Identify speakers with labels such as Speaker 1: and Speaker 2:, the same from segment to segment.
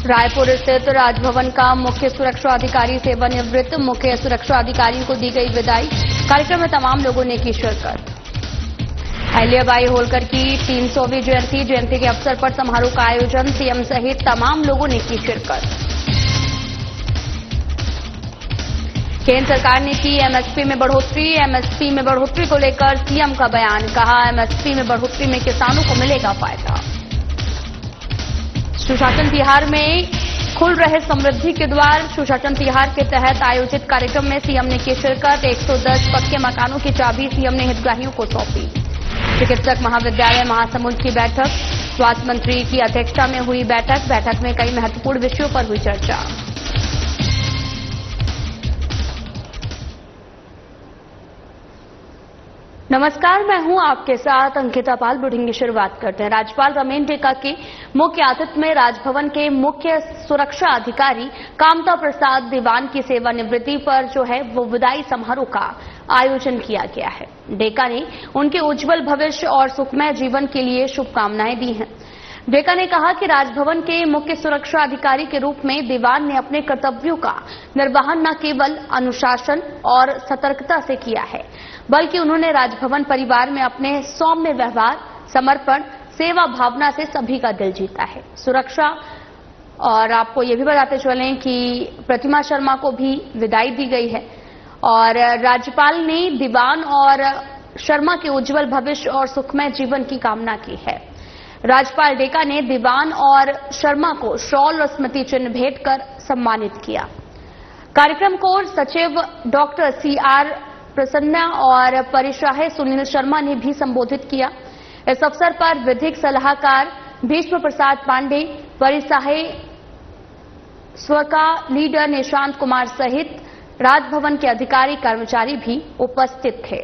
Speaker 1: रायपुर स्थित राजभवन का मुख्य सुरक्षा अधिकारी सेवानिवृत्त मुख्य सुरक्षा अधिकारी को दी गई विदाई। कार्यक्रम में तमाम लोगों ने की शिरकत। अहिल्याबाई होलकर की 300वीं जयंती के अवसर पर समारोह का आयोजन। सीएम सहित तमाम लोगों ने की शिरकत। केंद्र सरकार ने की एमएसपी में बढ़ोतरी। एमएसपी में बढ़ोतरी को लेकर सीएम का बयान। कहा, एमएसपी में बढ़ोतरी में किसानों को मिलेगा फायदा। सुशासन तिहार में खुल रहे समृद्धि के द्वार। सुशासन तिहार के तहत आयोजित कार्यक्रम में सीएम ने की शिरकत। 110 पक्के मकानों की चाबी सीएम ने हितग्राहियों को सौंपी। चिकित्सक महाविद्यालय महासमुंद की बैठक। स्वास्थ्य मंत्री की अध्यक्षता में हुई बैठक में कई महत्वपूर्ण विषयों पर हुई चर्चा। नमस्कार, मैं हूं आपके साथ अंकिता पाल। बुलेटिन की शुरुआत करते हैं। राज्यपाल रमेन टेका के मुख्य आतिथ्य में राजभवन के मुख्य सुरक्षा अधिकारी कामता प्रसाद दीवान की सेवानिवृत्ति पर जो है वो विदाई समारोह का आयोजन किया गया है। डेका ने उनके उज्जवल भविष्य और सुखमय जीवन के लिए शुभकामनाएं दी हैं। डेका ने कहा कि राजभवन के मुख्य सुरक्षा अधिकारी के रूप में दीवान ने अपने कर्तव्यों का निर्वहन न केवल अनुशासन और सतर्कता से किया है, बल्कि उन्होंने राजभवन परिवार में अपने सौम्य व्यवहार, समर्पण, सेवा भावना से सभी का दिल जीता है। सुरक्षा और आपको ये भी बताते चलें कि प्रतिमा शर्मा को भी विदाई दी गई है और राज्यपाल ने दीवान और शर्मा के उज्जवल भविष्य और सुखमय जीवन की कामना की है। राज्यपाल डेका ने दीवान और शर्मा को शॉल और स्मृति चिन्ह भेंट कर सम्मानित किया। कार्यक्रम को सचिव डॉक्टर सीआर प्रसन्ना और परिशाही सुनील शर्मा ने भी संबोधित किया। इस अवसर पर विधिक सलाहकार भीष्म प्रसाद पांडे, परिशाही स्वका लीडर निशांत कुमार सहित राजभवन के अधिकारी कर्मचारी भी उपस्थित थे।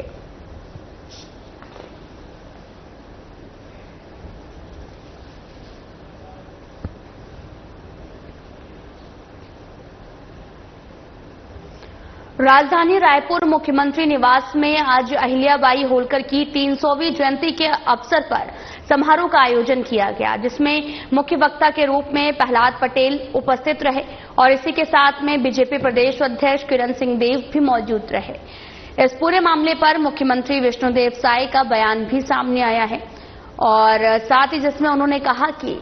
Speaker 1: राजधानी रायपुर मुख्यमंत्री निवास में आज अहिल्याबाई होलकर की 300वीं जयंती के अवसर पर समारोह का आयोजन किया गया, जिसमें मुख्य वक्ता के रूप में प्रहलाद पटेल उपस्थित रहे और इसी के साथ में बीजेपी प्रदेश अध्यक्ष किरण सिंह देव भी मौजूद रहे। इस पूरे मामले पर मुख्यमंत्री विष्णुदेव साय का बयान भी सामने आया है और साथ ही जिसमें उन्होंने कहा कि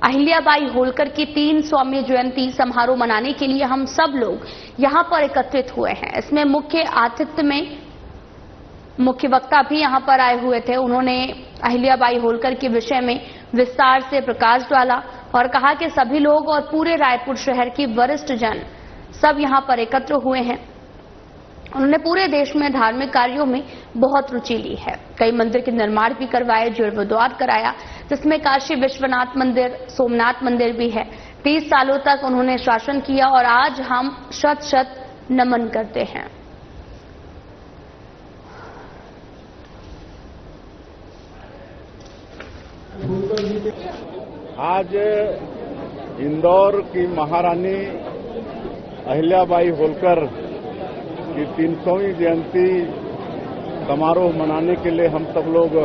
Speaker 1: अहिल्याबाई होलकर की 300वीं जयंती समारोह मनाने के लिए हम सब लोग यहां पर एकत्रित हुए हैं। इसमें मुख्य आतिथ्य में मुख्य वक्ता भी यहां पर आए हुए थे। उन्होंने अहिल्याबाई होलकर के विषय में विस्तार से प्रकाश डाला और कहा कि सभी लोग और पूरे रायपुर शहर की वरिष्ठ जन सब यहां पर एकत्र हुए हैं। उन्होंने पूरे देश में धार्मिक कार्यों में बहुत रुचि ली है। कई मंदिर के निर्माण भी करवाए, जीर्णोद्धार कराया, जिसमें काशी विश्वनाथ मंदिर, सोमनाथ मंदिर भी है। 30 सालों तक उन्होंने शासन किया और आज हम शत शत नमन करते हैं।
Speaker 2: आज इंदौर की महारानी अहिल्याबाई होलकर की 300वीं जयंती समारोह मनाने के लिए हम सब लोग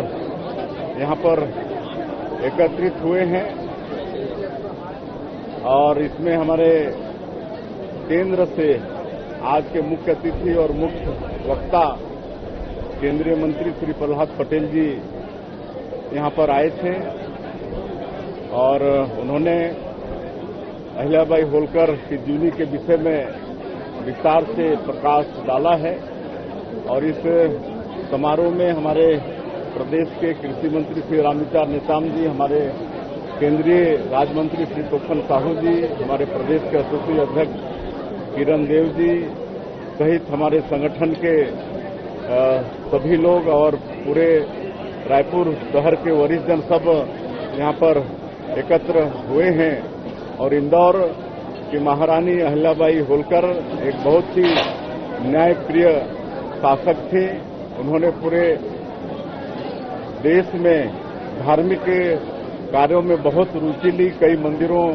Speaker 2: यहाँ पर एकत्रित हुए हैं और इसमें हमारे केंद्र से आज के मुख्य अतिथि और मुख्य वक्ता केंद्रीय मंत्री श्री प्रहलाद पटेल जी यहाँ पर आए थे और उन्होंने अहिल्याबाई होलकर की जीवनी के विषय में विस्तार से प्रकाश डाला है और इस समारोह में हमारे प्रदेश के कृषि मंत्री श्री रामविचार नेताम जी, हमारे केंद्रीय राज्य मंत्री श्री तोपन साहू जी, हमारे प्रदेश के एसोसिएट अध्यक्ष किरण देव जी सहित हमारे संगठन के सभी लोग और पूरे रायपुर शहर के वरिष्ठ जन सब यहाँ पर एकत्र हुए हैं। और इंदौर की महारानी अहिल्याबाई होलकर एक बहुत ही न्यायप्रिय शासक थे। उन्होंने पूरे देश में धार्मिक कार्यों में बहुत रुचि ली। कई मंदिरों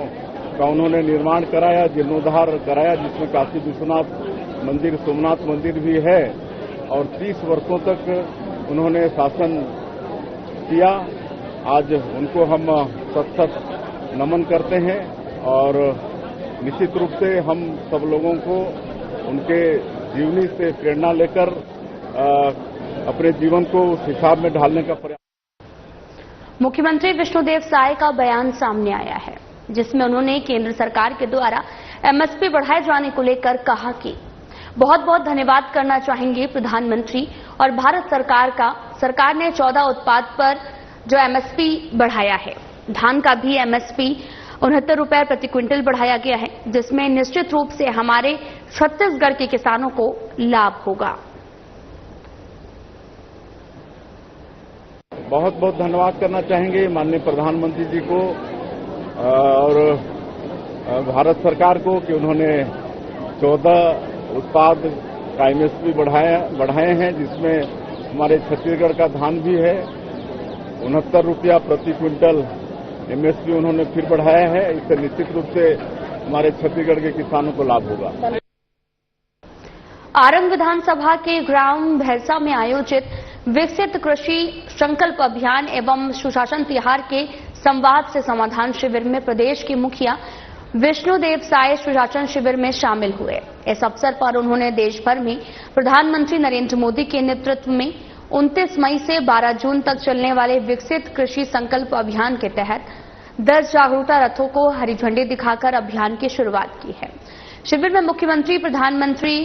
Speaker 2: का उन्होंने निर्माण कराया, जीर्णोद्धार कराया, जिसमें काशी विश्वनाथ मंदिर, सोमनाथ मंदिर भी है और 30 वर्षों तक उन्होंने शासन किया। आज उनको हम सत नमन करते हैं और निश्चित रूप से हम सब लोगों को उनके जीवनी से प्रेरणा लेकर अपने जीवन को उस हिसाब में ढालने का प्रयास।
Speaker 1: मुख्यमंत्री विष्णुदेव साय का बयान सामने आया है, जिसमें उन्होंने केंद्र सरकार के द्वारा एमएसपी बढ़ाए जाने को लेकर कहा कि बहुत बहुत धन्यवाद करना चाहेंगे प्रधानमंत्री और भारत सरकार का। सरकार ने 14 उत्पाद पर जो एमएसपी बढ़ाया है, धान का भी एमएसपी 69 रुपए प्रति क्विंटल बढ़ाया गया है, जिसमें निश्चित रूप से हमारे छत्तीसगढ़ के किसानों को लाभ होगा।
Speaker 2: बहुत बहुत धन्यवाद करना चाहेंगे माननीय प्रधानमंत्री जी को और भारत सरकार को कि उन्होंने 14 उत्पाद का एमएसपी बढ़ाए हैं, जिसमें हमारे छत्तीसगढ़ का धान भी है। 69 रुपया प्रति क्विंटल एमएसपी उन्होंने फिर बढ़ाया है। इससे निश्चित रूप से हमारे छत्तीसगढ़ के किसानों को लाभ होगा।
Speaker 1: आरंग विधानसभा के ग्राम भैंसा में आयोजित विकसित कृषि संकल्प अभियान एवं सुशासन तिहार के संवाद से समाधान शिविर में प्रदेश के मुखिया विष्णुदेव साय सुशासन शिविर में शामिल हुए। इस अवसर पर उन्होंने देश भर में प्रधानमंत्री नरेंद्र मोदी के नेतृत्व में 29 मई से 12 जून तक चलने वाले विकसित कृषि संकल्प अभियान के तहत 10 जागरूकता रथों को हरी झंडी दिखाकर अभियान की शुरुआत की है। शिविर में मुख्यमंत्री प्रधानमंत्री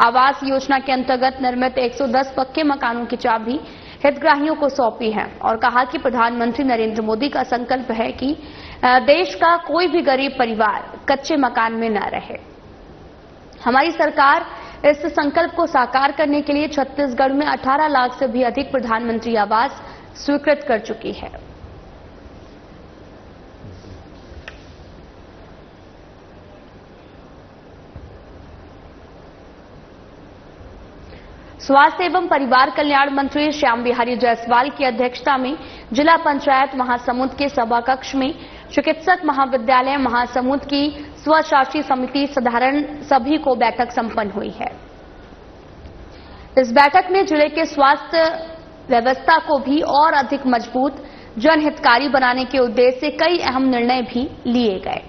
Speaker 1: आवास योजना के अंतर्गत निर्मित 110 पक्के मकानों की चाबी हितग्राहियों को सौंपी है और कहा कि प्रधानमंत्री नरेंद्र मोदी का संकल्प है कि देश का कोई भी गरीब परिवार कच्चे मकान में न रहे। हमारी सरकार इस संकल्प को साकार करने के लिए छत्तीसगढ़ में 18 लाख से भी अधिक प्रधानमंत्री आवास स्वीकृत कर चुकी है। स्वास्थ्य एवं परिवार कल्याण मंत्री श्याम बिहारी जायसवाल की अध्यक्षता में जिला पंचायत महासमुंद के सभा कक्ष में चिकित्सक महाविद्यालय महासमुंद की स्वशासी समिति साधारण सभी को बैठक संपन्न हुई है। इस बैठक में जिले के स्वास्थ्य व्यवस्था को भी और अधिक मजबूत जनहितकारी बनाने के उद्देश्य से कई अहम निर्णय भी लिए गए।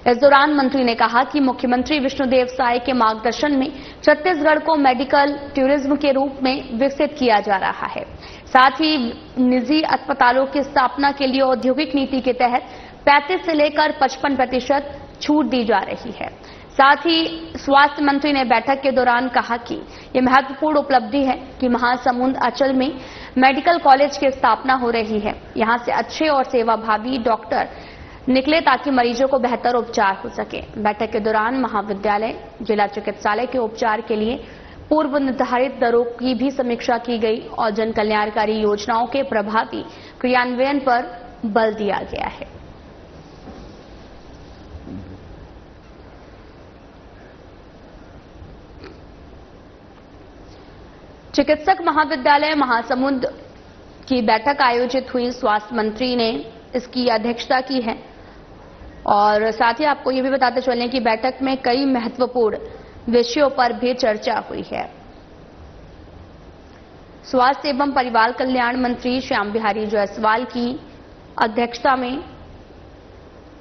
Speaker 1: इस दौरान मंत्री ने कहा कि मुख्यमंत्री विष्णुदेव साय के मार्गदर्शन में छत्तीसगढ़ को मेडिकल टूरिज्म के रूप में विकसित किया जा रहा है। साथ ही निजी अस्पतालों की स्थापना के लिए औद्योगिक नीति के तहत 35 से लेकर 55% छूट दी जा रही है। साथ ही स्वास्थ्य मंत्री ने बैठक के दौरान कहा कि यह महत्वपूर्ण उपलब्धि है कि महासमुंद अंचल में मेडिकल कॉलेज की स्थापना हो रही है। यहां से अच्छे और सेवाभावी डॉक्टर निकले ताकि मरीजों को बेहतर उपचार हो सके। बैठक के दौरान महाविद्यालय जिला चिकित्सालय के उपचार के लिए पूर्व निर्धारित दरों की भी समीक्षा की गई और जन कल्याणकारी योजनाओं के प्रभावी क्रियान्वयन पर बल दिया गया है। चिकित्सक महाविद्यालय महासमुंद की बैठक आयोजित हुई। स्वास्थ्य मंत्री ने इसकी अध्यक्षता की है और साथ ही आपको ये भी बताते चलें कि बैठक में कई महत्वपूर्ण विषयों पर भी चर्चा हुई है। स्वास्थ्य एवं परिवार कल्याण मंत्री श्याम बिहारी जायसवाल की अध्यक्षता में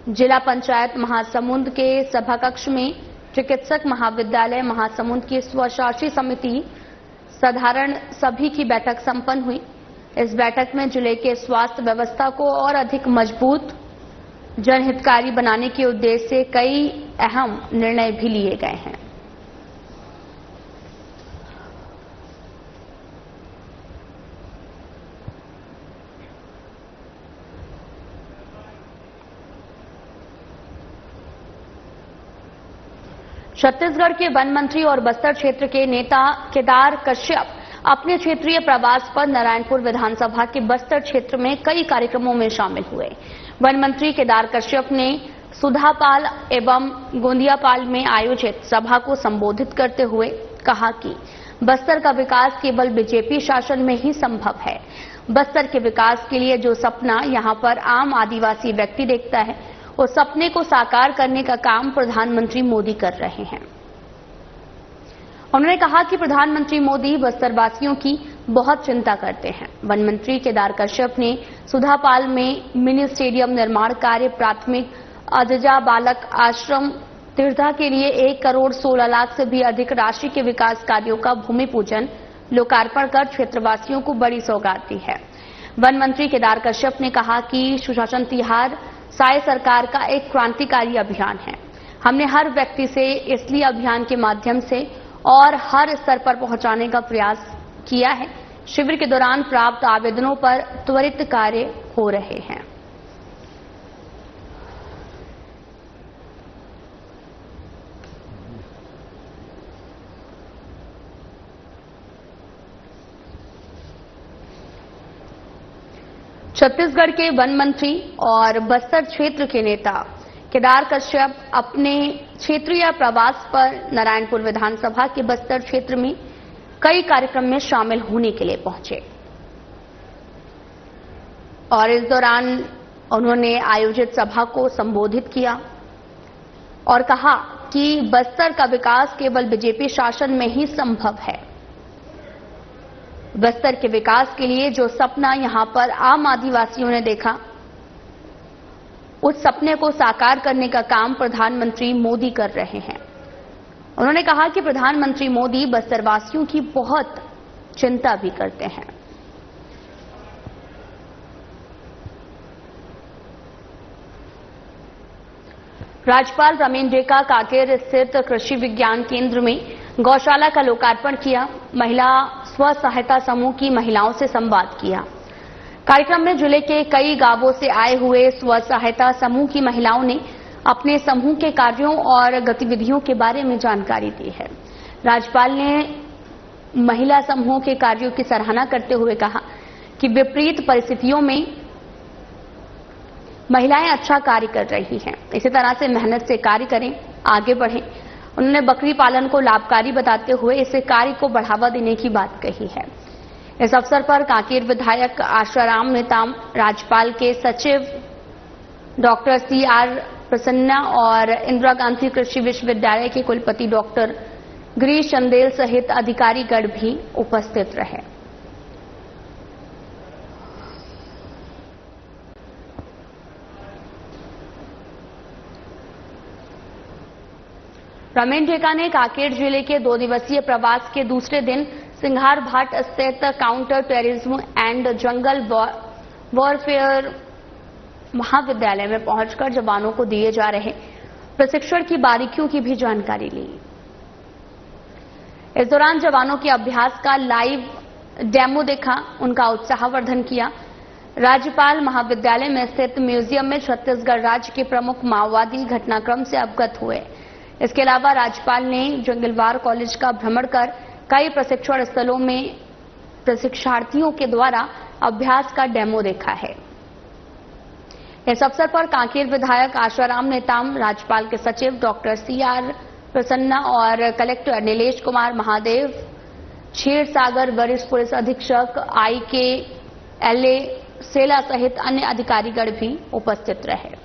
Speaker 1: जिला पंचायत महासमुंद के सभाकक्ष में चिकित्सक महाविद्यालय महासमुंद की स्वशासी समिति साधारण सभी की बैठक संपन्न हुई। इस बैठक में जिले के स्वास्थ्य व्यवस्था को और अधिक मजबूत जनहितकारी बनाने के उद्देश्य से कई अहम निर्णय भी लिए गए हैं। छत्तीसगढ़ के वन मंत्री और बस्तर क्षेत्र के नेता केदार कश्यप अपने क्षेत्रीय प्रवास पर नारायणपुर विधानसभा के बस्तर क्षेत्र में कई कार्यक्रमों में शामिल हुए। वन मंत्री केदार कश्यप ने सुधापाल एवं गोंदियापाल में आयोजित सभा को संबोधित करते हुए कहा कि बस्तर का विकास केवल बीजेपी शासन में ही संभव है। बस्तर के विकास के लिए जो सपना यहां पर आम आदिवासी व्यक्ति देखता है, उस सपने को साकार करने का काम प्रधानमंत्री मोदी कर रहे हैं। उन्होंने कहा कि प्रधानमंत्री मोदी बस्तरवासियों की बहुत चिंता करते हैं। वन मंत्री केदार कश्यप ने सुधापाल में मिनी स्टेडियम निर्माण कार्य प्राथमिक अजजा बालक आश्रम तीर्था के लिए 1 करोड़ 16 लाख से भी अधिक राशि के विकास कार्यों का भूमि पूजन लोकार्पण कर क्षेत्रवासियों को बड़ी सौगात दी है। वन मंत्री केदार कश्यप ने कहा कि सुशासन तिहार साय सरकार का एक क्रांतिकारी अभियान है। हमने हर व्यक्ति से इसलिए अभियान के माध्यम से और हर स्तर पर पहुंचाने का प्रयास किया है। शिविर के दौरान प्राप्त आवेदनों पर त्वरित कार्य हो रहे हैं। छत्तीसगढ़ के वन मंत्री और बस्तर क्षेत्र के नेता केदार कश्यप अपने क्षेत्रीय प्रवास पर नारायणपुर विधानसभा के बस्तर क्षेत्र में कई कार्यक्रम में शामिल होने के लिए पहुंचे और इस दौरान उन्होंने आयोजित सभा को संबोधित किया और कहा कि बस्तर का विकास केवल बीजेपी शासन में ही संभव है। बस्तर के विकास के लिए जो सपना यहां पर आम आदिवासियों ने देखा, उस सपने को साकार करने का काम प्रधानमंत्री मोदी कर रहे हैं। उन्होंने कहा कि प्रधानमंत्री मोदी बस्तरवासियों की बहुत चिंता भी करते हैं। राज्यपाल रमेन डेका कांकेर स्थित कृषि विज्ञान केंद्र में गौशाला का लोकार्पण किया। महिला स्व सहायता समूह की महिलाओं से संवाद किया। कार्यक्रम में जिले के कई गांवों से आए हुए स्व सहायता समूह की महिलाओं ने अपने समूह के कार्यों और गतिविधियों के बारे में जानकारी दी है। राज्यपाल ने महिला समूहों के कार्यों की सराहना करते हुए कहा कि विपरीत परिस्थितियों में महिलाएं अच्छा कार्य कर रही हैं। इसी तरह से मेहनत से कार्य करें, आगे बढ़ें। उन्होंने बकरी पालन को लाभकारी बताते हुए इस कार्य को बढ़ावा देने की बात कही है। इस अवसर पर कांकेर विधायक आशाराम नेताम, राज्यपाल के सचिव डॉक्टर CR प्रसन्ना और इंदिरा गांधी कृषि विश्वविद्यालय के कुलपति डॉक्टर गिरीश चंदेल सहित अधिकारीगण भी उपस्थित रहे। रमेन डेका ने कांकेर जिले के 2 दिवसीय प्रवास के दूसरे दिन सिंघार भाट स्थित counter terrorism and jungle warfare महाविद्यालय में पहुंचकर जवानों को दिए जा रहे प्रशिक्षण की बारीकियों की भी जानकारी ली। इस दौरान जवानों के अभ्यास का लाइव डेमो देखा, उनका उत्साहवर्धन किया। राज्यपाल महाविद्यालय में स्थित म्यूजियम में छत्तीसगढ़ राज्य के प्रमुख माओवादी घटनाक्रम से अवगत हुए। इसके अलावा राज्यपाल ने जंगलवार कॉलेज का भ्रमण कर कई प्रशिक्षण स्थलों में प्रशिक्षार्थियों के द्वारा अभ्यास का डेमो देखा है। इस अवसर पर कांकेर विधायक आशाराम नेताम, राज्यपाल के सचिव डॉक्टर CR प्रसन्ना और कलेक्टर नीलेश कुमार महादेव, क्षीरसागर वरिष्ठ पुलिस अधीक्षक IK LA सेला सहित अन्य अधिकारीगण भी उपस्थित रहे।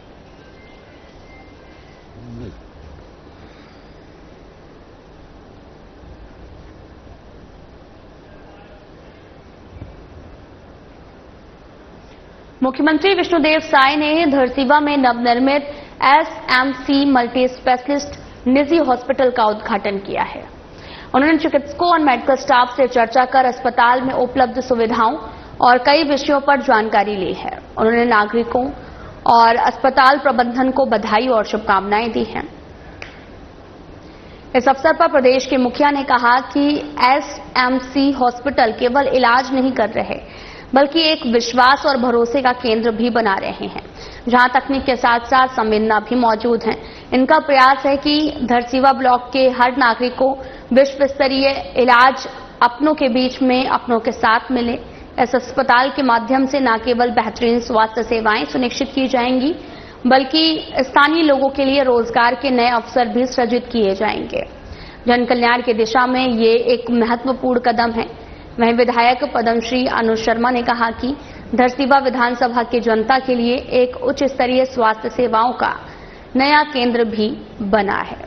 Speaker 1: मुख्यमंत्री विष्णुदेव साय ने धरसीवा में नवनिर्मित SMC मल्टी स्पेशलिस्ट निजी हॉस्पिटल का उद्घाटन किया है। उन्होंने चिकित्सकों और मेडिकल स्टाफ से चर्चा कर अस्पताल में उपलब्ध सुविधाओं और कई विषयों पर जानकारी ली है। उन्होंने नागरिकों और अस्पताल प्रबंधन को बधाई और शुभकामनाएं दी हैं। इस अवसर पर प्रदेश के मुखिया ने कहा कि SMC हॉस्पिटल केवल इलाज नहीं कर रहे, बल्कि एक विश्वास और भरोसे का केंद्र भी बना रहे हैं, जहां तकनीक के साथ साथ संवेदना भी मौजूद है। इनका प्रयास है कि धरसीवा ब्लॉक के हर नागरिक को विश्व स्तरीय इलाज अपनों के बीच में अपनों के साथ मिले। इस अस्पताल के माध्यम से न केवल बेहतरीन स्वास्थ्य सेवाएं सुनिश्चित की जाएंगी, बल्कि स्थानीय लोगों के लिए रोजगार के नए अवसर भी सृजित किए जाएंगे। जन कल्याण की दिशा में ये एक महत्वपूर्ण कदम है। वहीं विधायक पद्मश्री अनुज शर्मा ने कहा कि धरसीवा विधानसभा की जनता के लिए एक उच्च स्तरीय स्वास्थ्य सेवाओं का नया केंद्र भी बना है।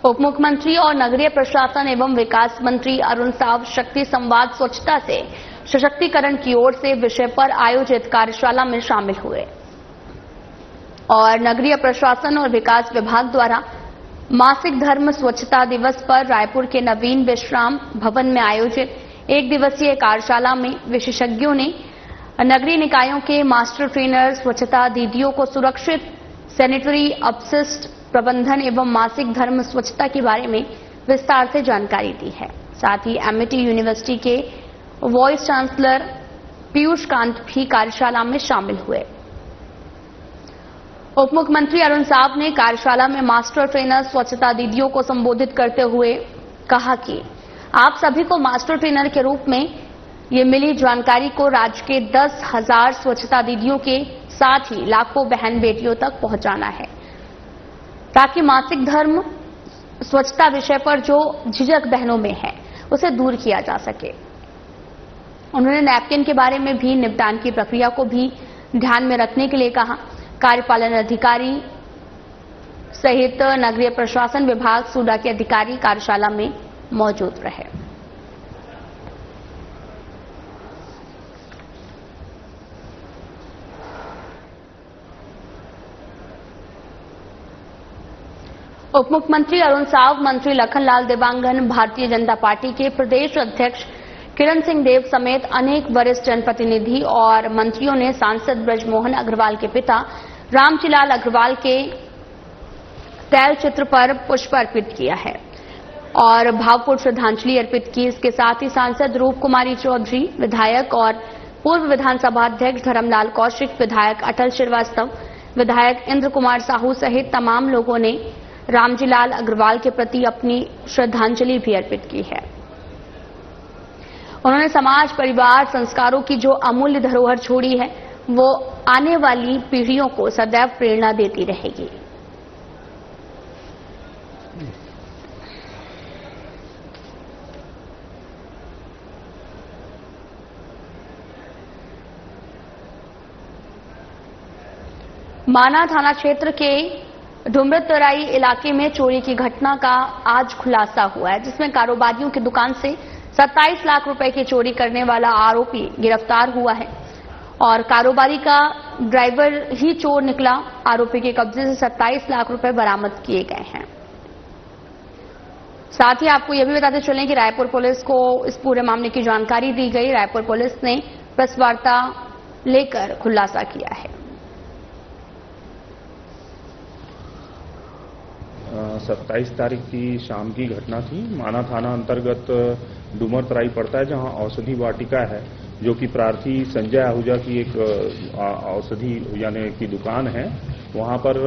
Speaker 1: उप मुख्यमंत्री और नगरीय प्रशासन एवं विकास मंत्री अरुण साव शक्ति संवाद स्वच्छता से सशक्तिकरण की ओर से विषय पर आयोजित कार्यशाला में शामिल हुए और नगरीय प्रशासन और विकास विभाग द्वारा मासिक धर्म स्वच्छता दिवस पर रायपुर के नवीन विश्राम भवन में आयोजित एक दिवसीय कार्यशाला में विशेषज्ञों ने नगरीय निकायों के मास्टर ट्रेनर स्वच्छता दीदियों को सुरक्षित सैनिटरी अपशिष्ट प्रबंधन एवं मासिक धर्म स्वच्छता के बारे में विस्तार से जानकारी दी है। साथ ही एमिटी यूनिवर्सिटी के वाइस चांसलर पीयूष कांत भी कार्यशाला में शामिल हुए। उप मुख्यमंत्री अरुण साव ने कार्यशाला में मास्टर ट्रेनर स्वच्छता दीदियों को संबोधित करते हुए कहा कि आप सभी को मास्टर ट्रेनर के रूप में ये मिली जानकारी को राज्य के 10,000 स्वच्छता दीदियों के साथ ही लाखों बहन बेटियों तक पहुंचाना है ताकि मासिक धर्म स्वच्छता विषय पर जो झिझक बहनों में है उसे दूर किया जा सके। उन्होंने नैपकिन के बारे में भी निपटान की प्रक्रिया को भी ध्यान में रखने के लिए कहा। कार्यपालन अधिकारी सहित नगरीय प्रशासन विभाग सूडा के अधिकारी कार्यशाला में मौजूद रहे। उप मुख्यमंत्री अरुण साव, मंत्री लखनलाल देवांगन, भारतीय जनता पार्टी के प्रदेश अध्यक्ष किरण सिंह देव समेत अनेक वरिष्ठ जनप्रतिनिधि और मंत्रियों ने सांसद ब्रजमोहन अग्रवाल के पिता रामचीलाल अग्रवाल के तैल चित्र पर पुष्प अर्पित किया है और भावपूर्ण श्रद्धांजलि अर्पित की। इसके साथ ही सांसद रूप कुमारी चौधरी, विधायक और पूर्व विधानसभा अध्यक्ष धर्मलाल कौशिक, विधायक अटल श्रीवास्तव, विधायक इंद्र कुमार साहू सहित तमाम लोगों ने रामजीलाल अग्रवाल के प्रति अपनी श्रद्धांजलि भी अर्पित की है। उन्होंने समाज, परिवार, संस्कारों की जो अमूल्य धरोहर छोड़ी है वो आने वाली पीढ़ियों को सदैव प्रेरणा देती रहेगी। माना थाना क्षेत्र के डुमरतराई इलाके में चोरी की घटना का आज खुलासा हुआ है, जिसमें कारोबारियों की दुकान से 27 लाख रुपए की चोरी करने वाला आरोपी गिरफ्तार हुआ है और कारोबारी का ड्राइवर ही चोर निकला। आरोपी के कब्जे से 27 लाख रुपए बरामद किए गए हैं। साथ ही आपको यह भी बताते चलें कि रायपुर पुलिस को इस पूरे मामले की जानकारी दी गई। रायपुर पुलिस ने प्रेस वार्ता लेकर खुलासा किया है।
Speaker 3: 27 तारीख की शाम की घटना थी। माना थाना अंतर्गत डुमरतराई पड़ता है, जहां औषधि वाटिका है, जो कि प्रार्थी संजय आहूजा की एक औषधि यानी की दुकान है। वहां पर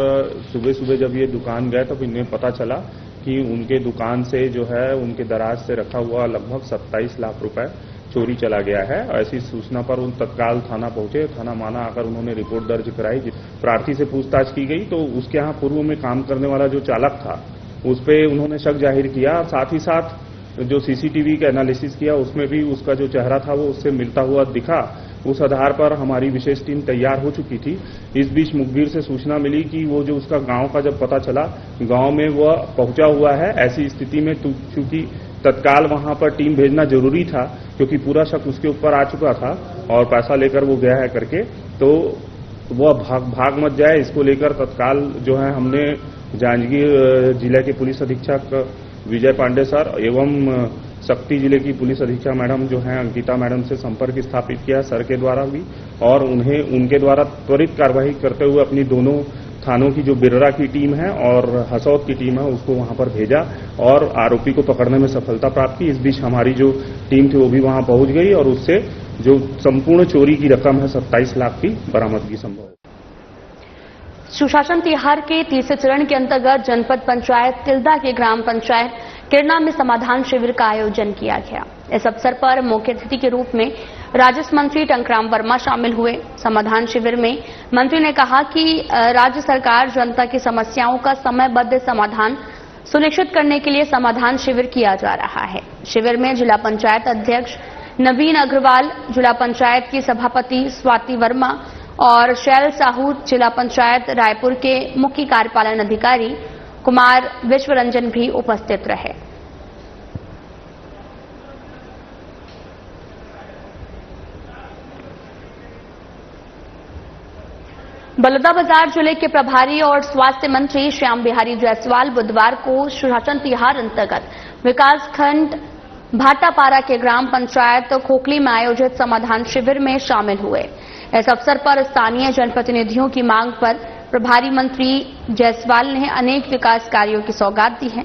Speaker 3: सुबह सुबह जब ये दुकान गए तब इन्हें पता चला कि उनके दुकान से जो है उनके दराज से रखा हुआ लगभग 27 लाख रुपए चोरी चला गया है। ऐसी सूचना पर उन तत्काल थाना पहुंचे। थाना माना आकर उन्होंने रिपोर्ट दर्ज कराई। प्रार्थी से पूछताछ की गई तो उसके यहाँ पूर्व में काम करने वाला जो चालक था उस पर उन्होंने शक जाहिर किया। साथ ही साथ जो सीसीटीवी का एनालिसिस किया उसमें भी उसका जो चेहरा था वो उससे मिलता हुआ दिखा। उस आधार पर हमारी विशेष टीम तैयार हो चुकी थी। इस बीच मुखबिर से सूचना मिली कि वो जो उसका गांव का जब पता चला, गांव में वह पहुंचा हुआ है। ऐसी स्थिति में चूंकि तत्काल वहां पर टीम भेजना जरूरी था क्योंकि पूरा शक उसके ऊपर आ चुका था और पैसा लेकर वो गया है करके, तो वह भाग मत जाए, इसको लेकर तत्काल जो है हमने जांजगीर जिले के पुलिस अधीक्षक विजय पांडे सर एवं शक्ति जिले की पुलिस अधीक्षक मैडम जो हैं अंकिता मैडम से संपर्क स्थापित किया सर के द्वारा भी, और उन्हें उनके द्वारा त्वरित कार्रवाई करते हुए अपनी दोनों थानों की जो बिर्रा की टीम है और हसौद की टीम है उसको वहां पर भेजा और आरोपी को पकड़ने में सफलता प्राप्त की। इस बीच हमारी जो टीम थी वो भी वहां पहुंच गई और उससे जो संपूर्ण चोरी की रकम है 27 लाख की बरामदगी संभव है।
Speaker 1: सुशासन तिहार के तीसरे चरण के अंतर्गत जनपद पंचायत तिल्दा के ग्राम पंचायत किरना में समाधान शिविर का आयोजन किया गया। इस अवसर पर मुख्य अतिथि के रूप में राजस्व मंत्री टंकराम वर्मा शामिल हुए। समाधान शिविर में मंत्री ने कहा कि राज्य सरकार जनता की समस्याओं का समयबद्ध समाधान सुनिश्चित करने के लिए समाधान शिविर किया जा रहा है। शिविर में जिला पंचायत अध्यक्ष नवीन अग्रवाल, जिला पंचायत की सभापति स्वाति वर्मा और शैल साहू, जिला पंचायत रायपुर के मुख्य कार्यपालन अधिकारी कुमार विश्वरंजन भी उपस्थित रहे। बलौदाबाजार जिले के प्रभारी और स्वास्थ्य मंत्री श्याम बिहारी जायसवाल बुधवार को शासन तिहार अंतर्गत विकासखंड भाटापारा के ग्राम पंचायत खोखली में आयोजित समाधान शिविर में शामिल हुए। इस अवसर पर स्थानीय जनप्रतिनिधियों की मांग पर प्रभारी मंत्री जायसवाल ने अनेक विकास कार्यों की सौगात दी है,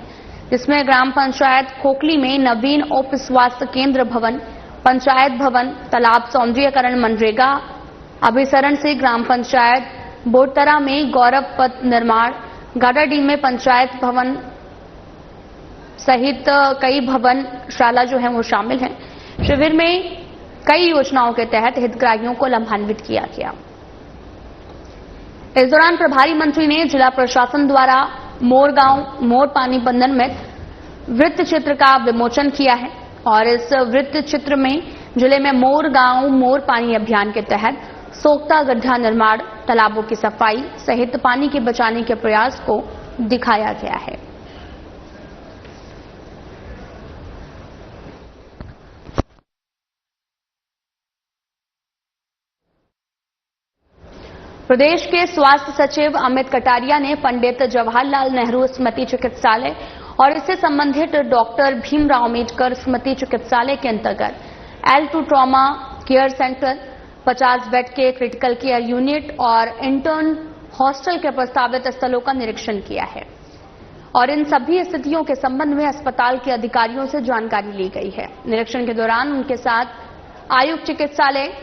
Speaker 1: जिसमें ग्राम पंचायत खोखली में नवीन उप स्वास्थ्य केंद्र भवन, पंचायत भवन, तालाब सौंदर्यीकरण, मनरेगा अभिसरण से ग्राम पंचायत बोटतरा में गौरव पथ निर्माण, गाडाडी में पंचायत भवन सहित कई भवन शाला जो है वो शामिल हैं। शिविर में कई योजनाओं के तहत हितग्राहियों को लाभान्वित किया गया। इस दौरान प्रभारी मंत्री ने जिला प्रशासन द्वारा मोर गांव मोर पानी बंधन में वृत्त चित्र का विमोचन किया है और इस वृत्त चित्र में जिले में मोर गांव मोर पानी अभियान के तहत सोख्ता गड्ढा निर्माण, तालाबों की सफाई सहित पानी के बचाने के प्रयास को दिखाया गया है। प्रदेश के स्वास्थ्य सचिव अमित कटारिया ने पंडित जवाहरलाल नेहरू स्मृति चिकित्सालय और इससे संबंधित डॉक्टर भीमराव अम्बेडकर स्मृति चिकित्सालय के अंतर्गत L2 trauma care centre, 50 bed के क्रिटिकल केयर यूनिट और इंटर्न हॉस्टल के प्रस्तावित स्थलों का निरीक्षण किया है और इन सभी स्थितियों के संबंध में अस्पताल के अधिकारियों से जानकारी ली गई है। निरीक्षण के दौरान उनके साथ आयुक्त चिकित्सालय,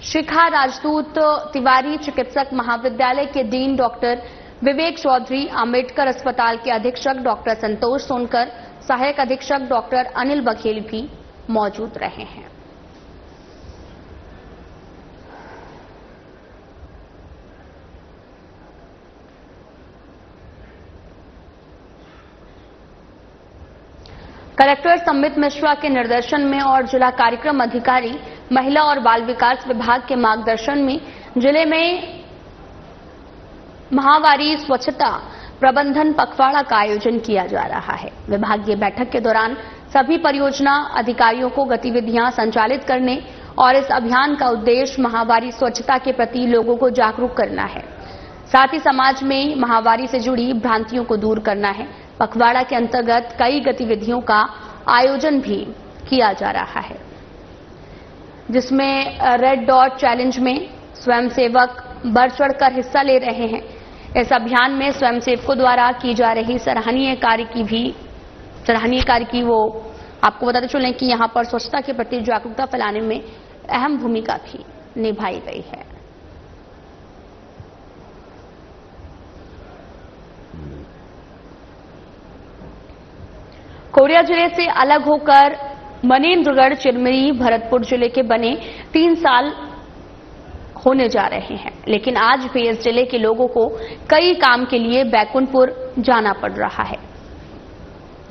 Speaker 1: शिखा राजदूत तिवारी चिकित्सक महाविद्यालय के डीन डॉक्टर विवेक चौधरी, अम्बेडकर अस्पताल के अधीक्षक डॉक्टर संतोष सोनकर, सहायक अधीक्षक डॉक्टर अनिल बघेल भी मौजूद रहे हैं। कलेक्टर संबित मिश्रा के निर्देशन में और जिला कार्यक्रम अधिकारी महिला और बाल विकास विभाग के मार्गदर्शन में जिले में माहवारी स्वच्छता प्रबंधन पखवाड़ा का आयोजन किया जा रहा है। विभागीय बैठक के दौरान सभी परियोजना अधिकारियों को गतिविधियां संचालित करने और इस अभियान का उद्देश्य माहवारी स्वच्छता के प्रति लोगों को जागरूक करना है, साथ ही समाज में माहवारी से जुड़ी भ्रांतियों को दूर करना है। पखवाड़ा के अंतर्गत कई गतिविधियों का आयोजन भी किया जा रहा है, जिसमें रेड डॉट चैलेंज में स्वयंसेवक बढ़ चढ़कर हिस्सा ले रहे हैं। इस अभियान में स्वयंसेवकों द्वारा की जा रही सराहनीय कार्य की वो आपको बताते चलें कि यहां पर स्वच्छता के प्रति जागरूकता फैलाने में अहम भूमिका भी निभाई गई है। कोरिया जिले से अलग होकर मनेन्द्रगढ़, चिरमिरी, भरतपुर जिले के बने 3 साल होने जा रहे हैं, लेकिन आज भी इस जिले के लोगों को कई काम के लिए बैकुंठपुर जाना पड़ रहा है।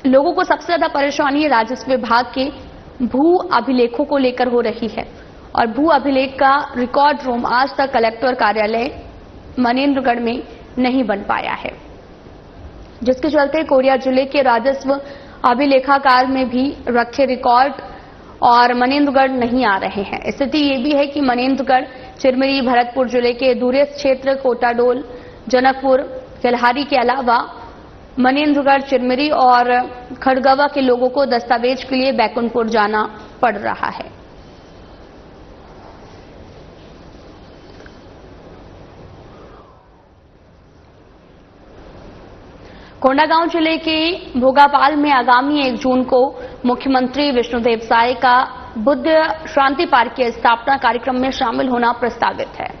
Speaker 1: लोगों को सबसे ज्यादा परेशानी राजस्व विभाग के भू अभिलेखों को लेकर हो रही है और भू अभिलेख का रिकॉर्ड रूम आज तक कलेक्टर कार्यालय मनेन्द्रगढ़ में नहीं बन पाया है, जिसके चलते कोरिया जिले के राजस्व अभिलेखागार में भी रखे रिकॉर्ड और मनेन्द्रगढ़ नहीं आ रहे हैं। स्थिति ये भी है कि मनेन्द्रगढ़, चिरमिरी, भरतपुर जिले के दूरस्थ क्षेत्र कोटाडोल, जनकपुर, केल्हारी के अलावा मनेन्द्रगढ़, चिरमिरी और खड़गवा के लोगों को दस्तावेज के लिए बैकुंठपुर जाना पड़ रहा है। कोंडागांव जिले के भोगापाल में आगामी 1 जून को मुख्यमंत्री विष्णुदेव साय का बुद्ध शांति पार्क के स्थापना कार्यक्रम में शामिल होना प्रस्तावित है।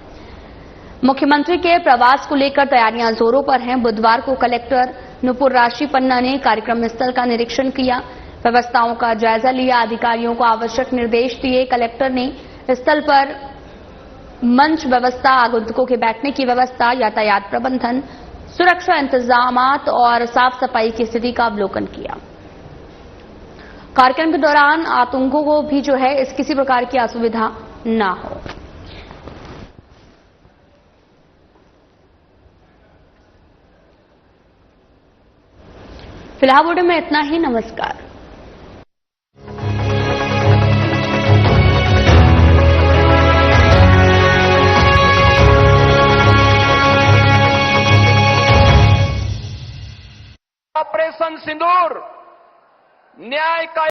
Speaker 1: मुख्यमंत्री के प्रवास को लेकर तैयारियां जोरों पर हैं। बुधवार को कलेक्टर नुपुर राशि पन्ना ने कार्यक्रम स्थल का निरीक्षण किया, व्यवस्थाओं का जायजा लिया, अधिकारियों को आवश्यक निर्देश दिए। कलेक्टर ने स्थल पर मंच व्यवस्था, आगंतुकों के बैठने की व्यवस्था, यातायात प्रबंधन, सुरक्षा इंतजामात और साफ सफाई की स्थिति का अवलोकन किया। कार्यक्रम के दौरान आतंकों को भी जो है इस किसी प्रकार की असुविधा ना हो। फिलहाल बुलेटिन में इतना ही। नमस्कार।
Speaker 4: ऑपरेशन सिंदूर न्याय का